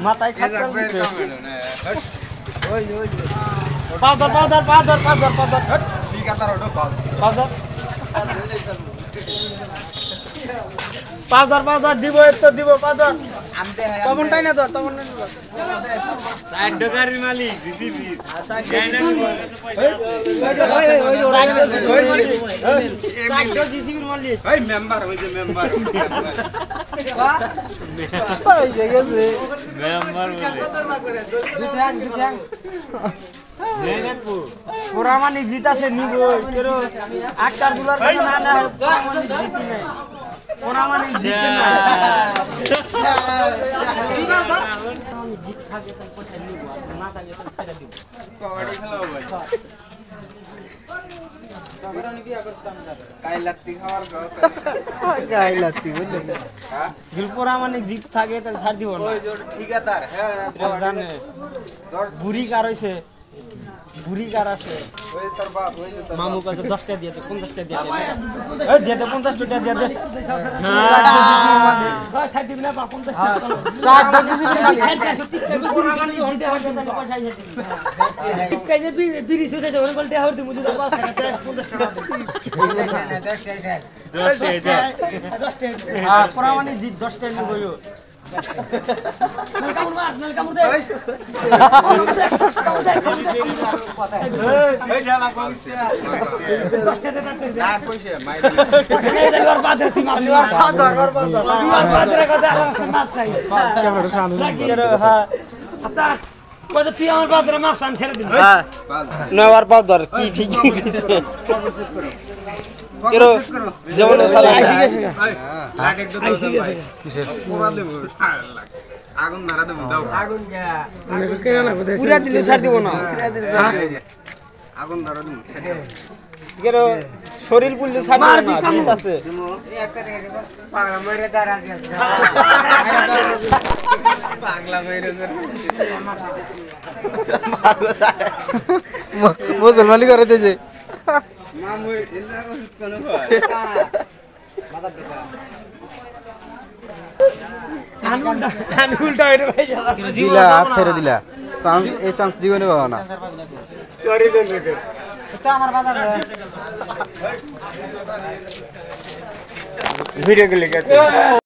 মাথায় খাস্তাল দিছে ওই পাউডার বিকাতার ওটা পাউডার দিব তো দিব পাউডার তমনটাই না তমন না সাইড ডগারির মালিক জিসিবি সাইড জিসিবির মালিক ওই মেম্বার ওই যে মেম্বার ওই গেছে মেম্বার বলে দুটাং পুরা মালিক জিতাছে নিব কেরো আক্তার দুলার কাছে না না পুরা মালিক জিতি নাই পুরা মালিক জিতি না জিত খাবে তো পয়সা নিব না থাকে তো ছেড়ে দিব কবাডি খেলাও ভাই কবাডি কি আবার কাম করে কাই লাগতি খাওয়ার কাই লাগতি বললে হ্যাঁ পুরা মালিক জিত থাকে তাহলে ছাড় দিব না ওই যে ঠিকাদার হ্যাঁ জানে বুড়ি কার হইছে বুড়ি কার আছে ওই তোর বাপ ওই যে তোর মামু কাছে 10 টাকা দিয়েছে 50 টাকা দিয়েছে ওই যেতে 50 টাকা দিয়ে দে হ্যাঁ সাইড দিবি না 50 টাকা সাইড দিছি পুরা গানি হইতে হইতে পয়সা আইছে কই যে বিড়ি সুদে ওরে বলতে হর দি মুজি 50 টাকা 10 টাকা হ্যাঁ পুরা মানে 10 টাকা নিবো নলকামুর মার নলকামুর দে এই ঢালা কইছে 10 টাকা দে না কইছে মাইর এই দেলবার বাদরে তুই মারলি আর বাদরে কথা মার চাই ক্যামেরা সামনে লাগি রে হ্যাঁ আতা কত তুই আমার বাদরে মার সামনে ছেড়ে দিলি হ্যাঁ নয়ার বাদর কি ঠিক আছে কেরো যেমন শালা আইসি গেছে লাগ একদম আইসি গেছে কিসের পুরা দেব আগুন মারা দেব দাও আগুন কে মানে কেন না পুরা দিলে ছাড় দিব না আগুন ধরা দেব কেরো শরীর পুললে ছাড় দিব না জিত আছে পাগলা মেরে দাঁড়া আছে পাগলা মেরে মুসলমানি করে দেছে মামু এলা কোন ভাই মাথা দিবা আনগুলটা এটা ভাই দিলা ছেড়ে দিলা চান্স এই চান্স জীবনে পাবো না করে দেন রে এটা আমার বাজার ভিডিও কে লিখে